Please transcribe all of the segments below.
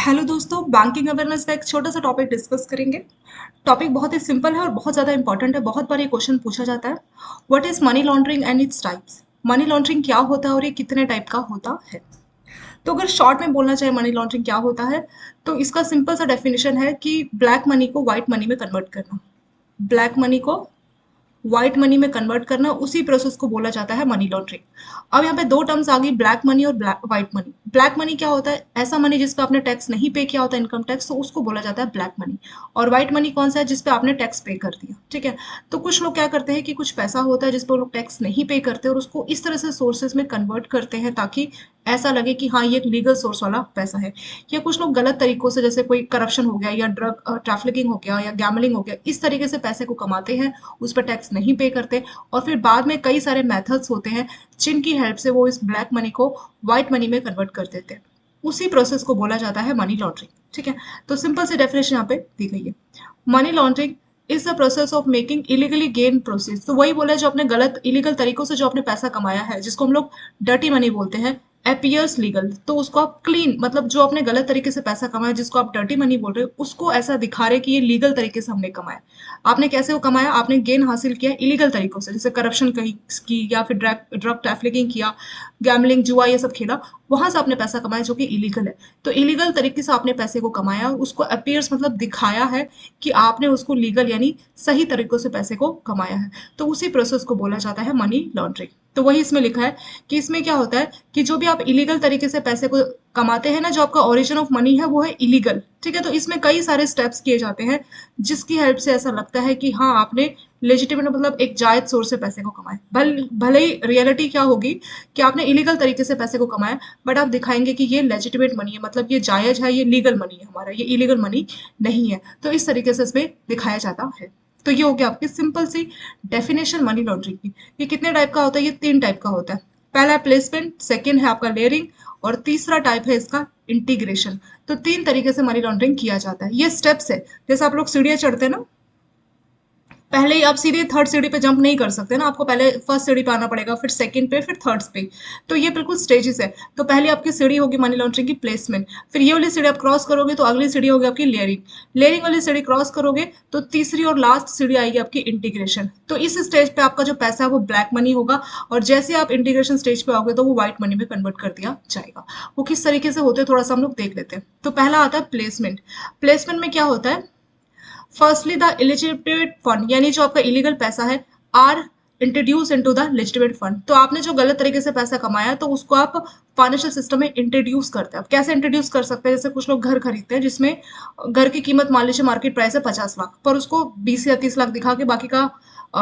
Hello दोस्तों, banking awareness का एक छोटा सा टॉपिक डिस्कस करेंगे। टॉपिक बहुत ही सिंपल है और बहुत ज़्यादा इंपॉर्टेंट है। बहुत बार ये क्वेश्चन पूछा जाता है, what is money laundering and its types. Money laundering क्या होता है और ये कितने टाइप का होता है। तो अगर शॉर्ट में बोलना चाहे मनी लॉन्ड्रिंग क्या होता है, तो इसका सिंपल सा डेफिनेशन है कि ब्लैक मनी को व्हाइट मनी में कन्वर्ट करना। ब्लैक मनी को व्हाइट मनी में कन्वर्ट करना, उसी प्रोसेस को बोला जाता है मनी लॉन्ड्रिंग। अब यहाँ पे दो टर्म्स आ गई, ब्लैक मनी और व्हाइट मनी। ब्लैक मनी क्या होता है? ऐसा मनी जिस पे आपने टैक्स नहीं पे किया होता, इनकम टैक्स, तो उसको बोला जाता है ब्लैक मनी। और व्हाइट मनी कौन सा है? जिस पे आपने टैक्स पे कर दिया। ठीक है। तो कुछ लोग क्या करते हैं कि कुछ पैसा होता है जिस पे वो लोग टैक्स नहीं पे करते और उसको इस तरह से सोर्सेज में कन्वर्ट करते हैं ताकि ऐसा लगे कि हाँ ये एक लीगल सोर्स वाला पैसा है। या कुछ लोग गलत तरीकों से, जैसे कोई करप्शन हो गया या ड्रग ट्रैफिकिंग हो गया या गैमलिंग हो गया, इस तरीके से पैसे को कमाते हैं, उस पर टैक्स नहीं पे करते। और फिर बाद में कई सारे मेथड्स होते हैं जिनकी हेल्प से वो इस ब्लैक मनी को व्हाइट मनी में कन्वर्ट कर देते हैं। उसी प्रोसेस को बोला जाता है मनी लॉन्ड्रिंग। ठीक है। तो सिंपल सी डेफिनेशन यहाँ पे दी गई है। Money laundering is the process of making illegally gain process. तो वही बोला है, जो अपने गलत इलीगल तरीकों से जो आपने पैसा कमाया है, जिसको हम लोग डर्टी मनी बोलते हैं, अपीयर्स लीगल। तो उसको आप क्लीन, मतलब जो आपने गलत तरीके से पैसा कमाया जिसको आप डर्टी मनी बोल रहे हो, उसको ऐसा दिखा रहे कि ये लीगल तरीके से हमने कमाया। आपने कैसे वो कमाया? आपने गेन हासिल किया इलीगल तरीकों से, जैसे करप्शन कहीं की या फिर ड्रग ड्रग ट्रैफिकिंग किया, गैमलिंग, जुआ, ये सब खेला, वहां से आपने पैसा कमाया जो कि इलीगल है। तो इलीगल तरीके से आपने पैसे को कमाया और उसको अपीयर्स मतलब दिखाया है कि आपने उसको लीगल यानी सही तरीकों से पैसे को कमाया है। तो उसी प्रोसेस को बोला जाता है मनी लॉन्ड्रिंग। तो वही इसमें लिखा है कि इसमें क्या होता है कि जो भी आप इलीगल तरीके से पैसे को कमाते हैं ना, जो आपका ओरिजिन ऑफ मनी है वो है इलीगल। ठीक है। तो इसमें कई सारे स्टेप्स किए जाते हैं जिसकी हेल्प से ऐसा लगता है कि हाँ आपने लेजिटिमेट, मतलब एक जायज सोर्स से पैसे को कमाए। भले ही रियलिटी क्या होगी कि आपने इलीगल तरीके से पैसे को कमाया, बट आप दिखाएंगे कि ये लेजिटिमेट मनी है, मतलब ये जायज है, ये लीगल मनी है हमारा, ये इलीगल मनी नहीं है। तो इस तरीके से इसमें दिखाया जाता है। तो ये हो गया आपकी सिंपल सी डेफिनेशन मनी लॉन्ड्रिंग की। ये कितने टाइप का होता है? ये तीन टाइप का होता है। पहला है प्लेसमेंट, सेकंड है आपका लेयरिंग, और तीसरा टाइप है इसका इंटीग्रेशन। तो तीन तरीके से मनी लॉन्ड्रिंग किया जाता है। ये स्टेप्स है, जैसे आप लोग सीढ़ियां चढ़ते हैं ना, पहले ही आप सीधे थर्ड सीढ़ी पे जंप नहीं कर सकते ना, आपको पहले फर्स्ट सीढ़ी पे आना पड़ेगा, फिर सेकंड पे, फिर थर्ड पे। तो ये बिल्कुल स्टेजेस है। तो पहले आपकी सीढ़ी होगी मनी लॉन्ड्रिंग की प्लेसमेंट, फिर ये वाली सीढ़ी आप क्रॉस करोगे तो अगली सीढ़ी होगी आपकी लेयरिंग, लेयरिंग वाली सीढ़ी क्रॉस करोगे तो तीसरी और लास्ट सीढ़ी आएगी आपकी इंटीग्रेशन। तो इस स्टेज पे आपका जो पैसा है वो ब्लैक मनी होगा, और जैसे आप इंटीग्रेशन स्टेज पे आओगे तो वो व्हाइट मनी में कन्वर्ट कर दिया जाएगा। वो किस तरीके से होते हैं थोड़ा सा हम लोग देख लेते हैं। तो पहला आता है प्लेसमेंट। प्लेसमेंट में क्या होता है? फर्स्टली द इलिजिटेड फंड, यानी जो आपका इलीगल पैसा है, are introduce into the legitimate fund. तो आपने जो गलत तरीके से पैसा कमाया तो उसको आप फाइनेंशियल सिस्टम में इंट्रोड्यूस करते हैं। आप कैसे इंट्रोड्यूस कर सकते हैं? जैसे कुछ लोग घर खरीदते हैं जिसमें घर की कीमत मान लीजिए मार्केट प्राइस है 50 लाख, पर उसको 20 या 30 लाख दिखा के बाकी का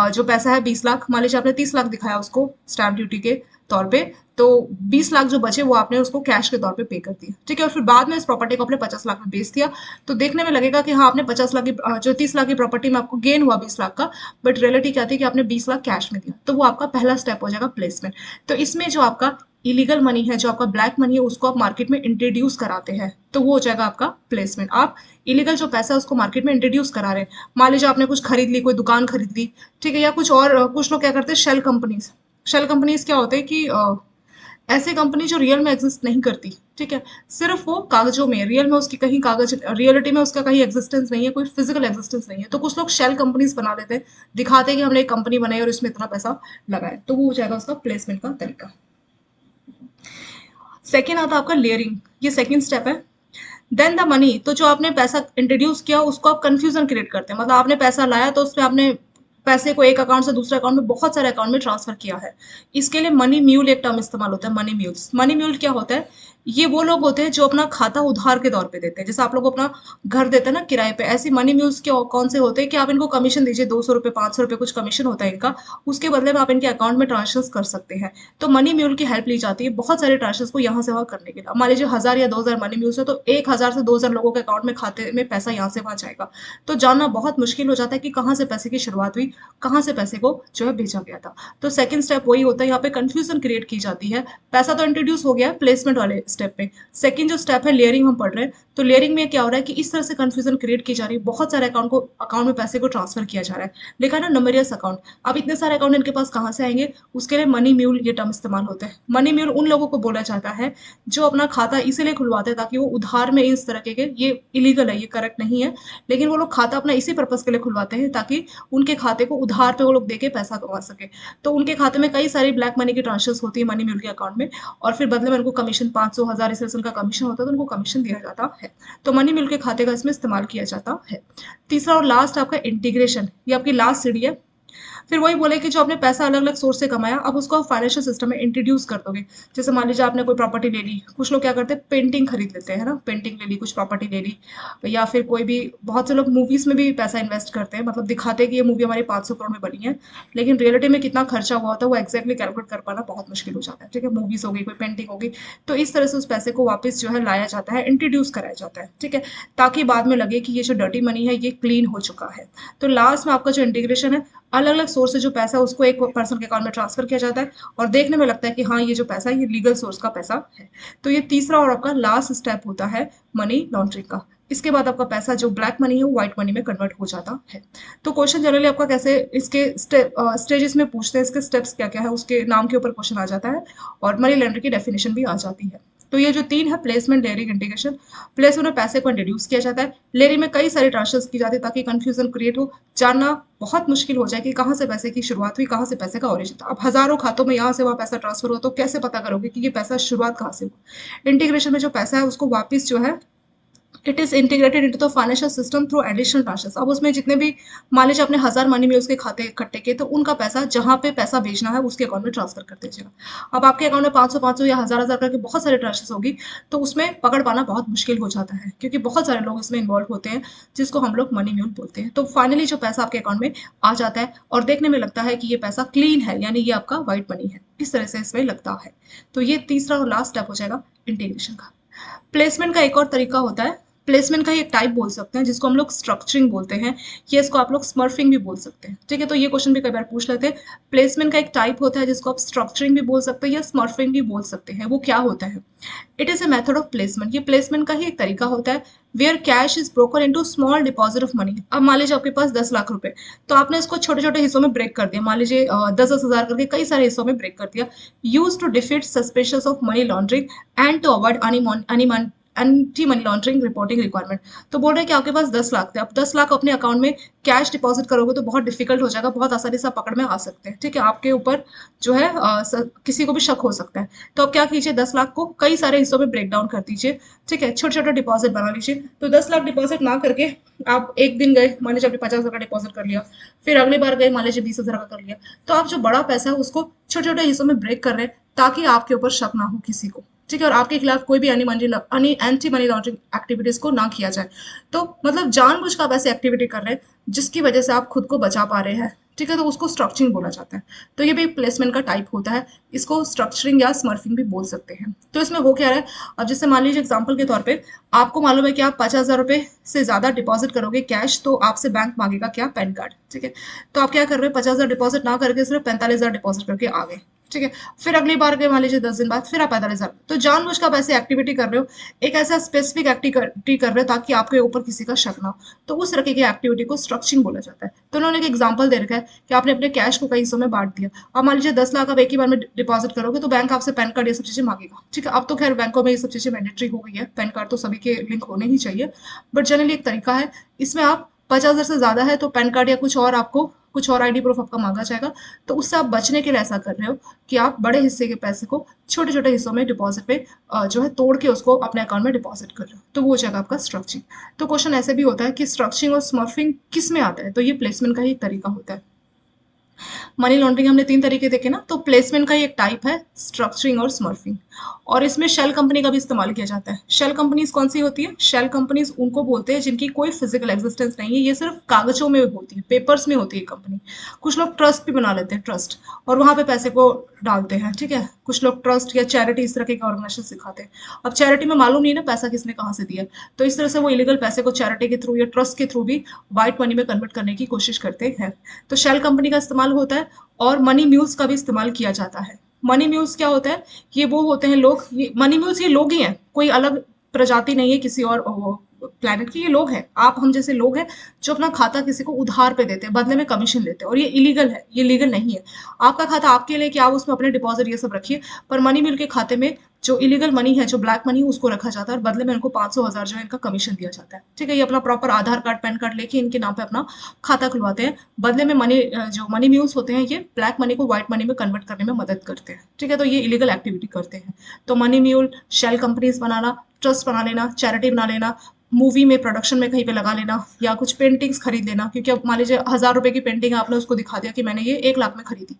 जो पैसा है 20 लाख, मान लीजिए आपने 30 लाख दिखाया उसको स्टैम्प ड्यूटी के तौर पे, तो 20 लाख जो बचे वो आपने उसको कैश के तौर पे पे कर दिया। ठीक है। और फिर बाद में इस प्रॉपर्टी को आपने 50 लाख में बेच दिया। तो देखने में लगेगा कि हाँ आपने 50 लाख की जो 30 लाख की प्रॉपर्टी में आपको गेन हुआ 20 लाख का, बट रियलिटी क्या थी कि आपने 20 लाख कैश में दिया। तो वो आपका पहला स्टेप हो जाएगा प्लेसमेंट। तो इसमें जो आपका इलीगल मनी है, जो आपका ब्लैक मनी है, उसको आप मार्केट में इंट्रोड्यूस कराते हैं, तो वो हो जाएगा आपका प्लेसमेंट। आप इलीगल जो पैसा है उसको मार्केट में इंट्रोड्यूस करा रहे हैं। मान लीजिए आपने कुछ खरीद ली, कोई दुकान खरीद ली, ठीक है, या कुछ और। कुछ लोग क्या करते हैं, शेल कंपनीज। शेल कंपनीज क्या होते हैं कि ऐसे कंपनी जो रियल में एग्जिस्ट नहीं करती। ठीक है। सिर्फ वो कागजों में, रियल में उसकी कहीं कागज, रियलिटी में उसका कहीं एग्जिस्टेंस नहीं है, कोई फिजिकल एग्जिस्टेंस नहीं है। तो कुछ लोग शेल कंपनीज बना देते हैं, दिखाते हैं कि हमने एक कंपनी बनाई और इसमें इतना पैसा लगाया। तो वो हो जाएगा उसका प्लेसमेंट का तरीका। सेकेंड आता है आपका लेयरिंग। ये सेकेंड स्टेप है। देन द मनी, तो जो आपने पैसा इंट्रोड्यूस किया उसको आप कंफ्यूजन क्रिएट करते हैं। मतलब आपने पैसा लाया तो उसमें आपने पैसे को एक अकाउंट से दूसरे अकाउंट में, बहुत सारे अकाउंट में ट्रांसफर किया है। इसके लिए मनी म्यूल एक टर्म इस्तेमाल होता है, मनी म्यूल्स। मनी म्यूल क्या होता है? ये वो लोग होते हैं जो अपना खाता उधार के तौर पे देते हैं। जैसे आप लोग अपना घर देते हैं ना किराए पे, ऐसे मनी म्यूल्स के कौन से होते हैं कि आप इनको कमीशन दीजिए, 200 रुपये, 500 रुपये कुछ कमीशन होता है इनका, उसके बदले में आप इनके अकाउंट में ट्रांसफर कर सकते हैं। तो मनी म्यूल की हेल्प ली जाती है बहुत सारे ट्रांसफर को यहाँ से वहाँ करने के लिए। मान लीजिए 1000 या 2000 मनी म्यूल्स है, तो 1000 से 2000 लोगों के अकाउंट में, खाते में पैसा यहाँ से वहाँ जाएगा। तो जानना बहुत मुश्किल हो जाता है कि कहाँ से पैसे की शुरुआत हुई, कहाँ से पैसे को जो है भेजा गया था। तो सेकंड स्टेप वही होता है, यहाँ पे कंफ्यूजन क्रिएट की जाती है। पैसा तो इंट्रोड्यूस हो गया प्लेसमेंट वाले स्टेप में। सेकंड जो स्टेप है लेयरिंग हम पढ़ रहे हैं, तो लेयरिंग में क्या हो रहा है कि इस तरह से कंफ्यूजन क्रिएट की जा रही है, बहुत सारे अकाउंट में पैसे को ट्रांसफर किया जा रहा है, लिखा है ना नंबरियस अकाउंट। अब इतने सारे अकाउंट इनके पास कहाँ से आएंगे, उसके लिए मनी म्यूल ये टर्म इस्तेमाल होता है। मनी म्यूल उन लोगों को बोला जाता है जो अपना खाता इसीलिए खुलवाते हैं ताकि वो उधार में इस तरह के, ये इलीगल है, ये करेक्ट नहीं है, लेकिन वो लोग खाता अपना इसी पर्पज के लिए खुलवाते हैं ताकि उनके खाते को उधार पे वो लोग देके पैसा कमा सके। तो उनके खाते में कई सारी ब्लैक मनी की ट्रांजेक्शन होती है मनी म्यूल के अकाउंट में, और फिर बदले में उनको कमीशन 500 1000 इस तरह से उनका कमीशन होता है, तो उनको कमीशन दिया जाता है। तो मनी म्यूल के खाते का इसमें इस्तेमाल किया जाता है। तीसरा और लास्ट आपका इंटीग्रेशन, ये आपकी लास्ट सीढ़ी है। फिर वही बोले कि जो आपने पैसा अलग अलग सोर्स से कमाया, अब उसको आप फाइनेंशियल सिस्टम में इंट्रोड्यूस कर दोगे। जैसे मान लीजिए आपने कोई प्रॉपर्टी ले ली, कुछ लोग क्या करते हैं पेंटिंग खरीद लेते हैं, है ना, पेंटिंग ले ली, कुछ प्रॉपर्टी ले ली, या फिर कोई भी, बहुत से लोग मूवीज में भी पैसा इन्वेस्ट करते हैं, मतलब दिखाते हैं कि ये मूवी हमारी 500 करोड़ में बनी है, लेकिन रियलिटी में कितना खर्चा हुआ होता है वो एक्जैक्टली कैलकुलेट कर पाना बहुत मुश्किल हो जाता है। ठीक है, मूवीज हो गई, कोई पेंटिंग होगी, तो इस तरह से उस पैसे को वापस जो है लाया जाता है, इंट्रोड्यूस कराया जाता है। ठीक है, ताकि बाद में लगे कि ये जो डर्टी मनी है ये क्लीन हो चुका है। तो लास्ट में आपका जो इंटीग्रेशन है, अलग अलग सोर्स से जो पैसा है उसको एक पर्सन के अकाउंट में ट्रांसफर किया जाता है, और देखने में लगता है कि हाँ ये जो पैसा है ये लीगल सोर्स का पैसा है। तो ये तीसरा और आपका लास्ट स्टेप होता है मनी लॉन्ड्रिंग का। इसके बाद आपका पैसा जो ब्लैक मनी है वो व्हाइट मनी में कन्वर्ट हो जाता है। तो क्वेश्चन जनरली आपका कैसे इसके स्टेजेस में पूछते हैं, इसके स्टेप्स क्या क्या है उसके नाम के ऊपर क्वेश्चन आ जाता है, और मनी लॉन्ड्रिंग की डेफिनेशन भी आ जाती है। तो ये जो तीन है, प्लेसमेंट, लेयरिंग, इंटीग्रेशन। प्लेसमेंट में पैसे को इंट्रोड्यूस किया जाता है, लेयरिंग में कई सारी ट्रांजेक्शन की जाती है ताकि कंफ्यूजन क्रिएट हो, जानना बहुत मुश्किल हो जाए कि कहाँ से पैसे की शुरुआत हुई, कहाँ से पैसे का ओरिजिन था। अब हजारों खातों में यहाँ से वहाँ पैसा ट्रांसफर हो तो कैसे पता करोगे कि ये पैसा शुरुआत कहाँ से हुआ। इंटीग्रेशन में जो पैसा है उसको वापस जो है it is integrated into the financial system through additional transaction. अब उसमें जितने भी, मान लीजिए आपने 1000 मनी में उसके खाते इकट्ठे किए, तो उनका पैसा जहां पे पैसा भेजना है उसके अकाउंट में ट्रांसफर कर दीजिएगा। अब आपके अकाउंट में 500 500 या 1000 1000 करके बहुत सारे ट्रांजेक्शन होगी, तो उसमें पकड़ पाना बहुत मुश्किल हो जाता है क्योंकि बहुत सारे लोग इसमें इन्वॉल्व होते हैं, जिसको हम लोग मनी म्यूल बोलते हैं। तो फाइनली जो पैसा आपके अकाउंट में आ जाता है और देखने में लगता है कि ये पैसा क्लीन है, यानी ये आपका व्हाइट मनी है, इस तरह से इसमें लगता है। तो ये तीसरा और लास्ट स्टेप हो जाएगा इंटीग्रेशन का। प्लेसमेंट का एक और तरीका होता है, प्लेसमेंट का ही एक टाइप बोल सकते हैं जिसको हम लोग स्ट्रक्चरिंग बोलते हैं, या इसको आप लोग स्मर्फिंग भी बोल सकते हैं। ठीक है, तो ये क्वेश्चन भी कई बार पूछ लेते हैं। प्लेसमेंट का एक टाइप होता है जिसको आप स्ट्रक्चरिंग भी बोल सकते हैं या स्मर्फिंग भी बोल सकते हैं। वो क्या होता है, it is a method of placement, ये प्लेसमेंट का ही एक तरीका होता है, where cash is broken into small deposit of money. अब मान लीजिए आपके पास 10 लाख रुपए, तो आपने इसको छोटे छोटे हिस्सों में ब्रेक कर दिया, मान लीजिए 10-10 हजार करके कई सारे हिस्सों में ब्रेक कर दिया, use to defeat suspicious of money laundering and to avoid anti money laundering reporting requirement. तो बोल रहे हैं कि आपके पास 10 लाख थे, अब 10 लाख अपने अकाउंट में कैश डिपॉजिट करोगे तो बहुत डिफिकल्ट हो जाएगा, बहुत आसानी से आप पकड़ में आ सकते हैं। ठीक है, आपके ऊपर जो है किसी को भी शक हो सकता है। तो अब क्या कीजिए, 10 लाख को कई सारे हिस्सों में ब्रेक डाउन कर दीजिए। ठीक है, छोटे छोटे डिपॉजिट बना लीजिए। तो 10 लाख डिपॉजिट ना करके आप एक दिन गए, मान लीजिए आपने 50,000 का डिपॉजिट कर लिया, फिर अगली बार गए मान लीजिए 20,000 का कर लिया, तो आप जो बड़ा पैसा है उसको छोटे छोटे हिस्सों में ब्रेक कर रहे हैं ताकि आपके ऊपर शक ना हो किसी को। ठीक है, और आपके खिलाफ कोई भी एंटी मनी लॉन्ड्रिंग एक्टिविटीज को ना किया जाए। तो मतलब जानबूझ कर आप ऐसी एक्टिविटी कर रहे हैं जिसकी वजह से आप खुद को बचा पा रहे हैं। ठीक है, तो उसको स्ट्रक्चरिंग बोला जाता है। तो ये भी प्लेसमेंट का टाइप होता है, इसको स्ट्रक्चरिंग या स्मर्फिंग भी बोल सकते हैं। तो इसमें हो क्या रहा है, अब जैसे मान लीजिए एग्जांपल के तौर पे आपको मालूम है कि आप 50,000 रुपए से ज्यादा डिपॉजिट करोगे कैश, तो आपसे बैंक मांगेगा क्या, पैन कार्ड। ठीक है, तो आप क्या कर रहे हो, 50,000 डिपॉजिट ना करके सिर्फ 45,000 डिपॉजिट करके आ गए। ठीक है, फिर अगली बार गए मान लीजिए 10 दिन बाद, फिर आप 45,000। तो जानबूझ कर आप ऐसी एक्टिविटी कर रहे हो, एक ऐसा स्पेसिफिक एक्टिविटी कर रहे हो ताकि आपके ऊपर किसी का शक ना हो, तो उस तरह की एक्टिविटी को स्ट्रक्चरिंग बोला जाता है। तो उन्होंने एक एग्जांपल दे रखा है कि आपने अपने कैश को कई हिस्सों में बांट दिया। अब मान लीजिए 10 लाख आप एक ही बार में डिपॉजिट करोगे तो बैंक आपसे पैन कार्ड ये सब चीजें मांगेगा। ठीक है, अब तो खैर बैंकों में ये सब चीजें मैंडेटरी हो गई है, पैन कार्ड तो सभी के लिंक होने ही चाहिए, बट जनरली एक तरीका है। इसमें आप 50,000 से ज्यादा है तो पैन कार्ड या कुछ और, आपको कुछ और आईडी प्रूफ आपका मांगा जाएगा। तो उससे आप बचने के लिए ऐसा कर रहे हो कि आप बड़े हिस्से के पैसे को छोटे छोटे हिस्सों में डिपॉजिट पे जो है तोड़ के उसको अपने अकाउंट में डिपॉजिट कर रहे हो, तो वो हो जाएगा आपका स्ट्रक्चरिंग। तो क्वेश्चन ऐसे भी होता है कि स्ट्रक्चरिंग और स्मर्फिंग किस में आता है, तो ये प्लेसमेंट का ही एक तरीका होता है। मनी लॉन्ड्रिंग हमने 3 तरीके देखे ना, तो प्लेसमेंट का ही एक टाइप है स्ट्रक्चरिंग और स्मर्फिंग, और इसमें शेल कंपनी का भी इस्तेमाल किया जाता है। शेल कंपनीज कौन सी होती है, शेल कंपनीज उनको बोलते हैं जिनकी कोई फिजिकल एग्जिस्टेंस नहीं है, ये सिर्फ कागजों में होती है, पेपर्स में होती है कंपनी। कुछ लोग ट्रस्ट भी बना लेते हैं, ट्रस्ट, और वहां पे पैसे को डालते हैं। ठीक है, कुछ लोग ट्रस्ट या चैरिटी इस तरह के ऑर्गेनाइजेशन सिखाते हैं। अब चैरिटी में मालूम नहीं ना पैसा किसने कहाँ से दिया, तो इस तरह से वो इलीगल पैसे को चैरिटी के थ्रू या ट्रस्ट के थ्रू भी व्हाइट मनी में कन्वर्ट करने की कोशिश करते हैं। तो शेल कंपनी का इस्तेमाल होता है, और मनी म्यूल्स का भी इस्तेमाल किया जाता है। मनी म्यूल्स क्या होता है? ये वो होते हैं लोग, ये मनी म्यूल्स ये लोग ही हैं, कोई अलग प्रजाति नहीं है किसी और प्लेनेट की, ये लोग हैं, आप हम जैसे लोग हैं जो अपना खाता किसी को उधार पे देते हैं, बदले में कमीशन लेते हैं, और ये इलीगल है, ये लीगल नहीं है। आपका खाता आपके लिए कि आप उसमें अपने डिपॉजिट ये सब रखिए, पर मनी मिल के खाते में जो इलीगल मनी है, जो ब्लैक मनी है, उसको रखा जाता है और बदले में उनको 500,000 जो है इनका कमीशन दिया जाता है। ठीक है, ये अपना प्रॉपर आधार कार्ड पैन कार्ड लेके इनके नाम पे अपना खाता खुलवाते हैं, बदले में मनी जो मनी म्यूल्स होते हैं ये ब्लैक मनी को व्हाइट मनी में कन्वर्ट करने में मदद करते हैं। ठीक है, तो ये इलीगल एक्टिविटी करते हैं। तो मनी म्यूल, शेल कंपनीज बनाना, ट्रस्ट बना लेना, चैरिटी बना लेना, मूवी में प्रोडक्शन में कहीं पे लगा लेना, या कुछ पेंटिंग्स खरीद लेना, क्योंकि अब मान लीजिए 1,000 रुपए की पेंटिंग है, आपने उसको दिखा दिया कि मैंने ये 1 लाख में खरीदी,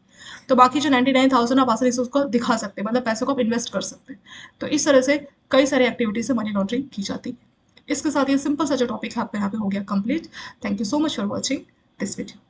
तो बाकी जो 99,000 आप आसानी से उसको दिखा सकते हैं, मतलब पैसों को आप इन्वेस्ट कर सकते हैं। तो इस तरह से कई सारी एक्टिविटीज से मनी लॉन्ड्रिंग की जाती है। इसके साथ ये सिंपल सा जो टॉपिक है आपका यहाँ पे हो गया complete. Thank you so much for watching this video.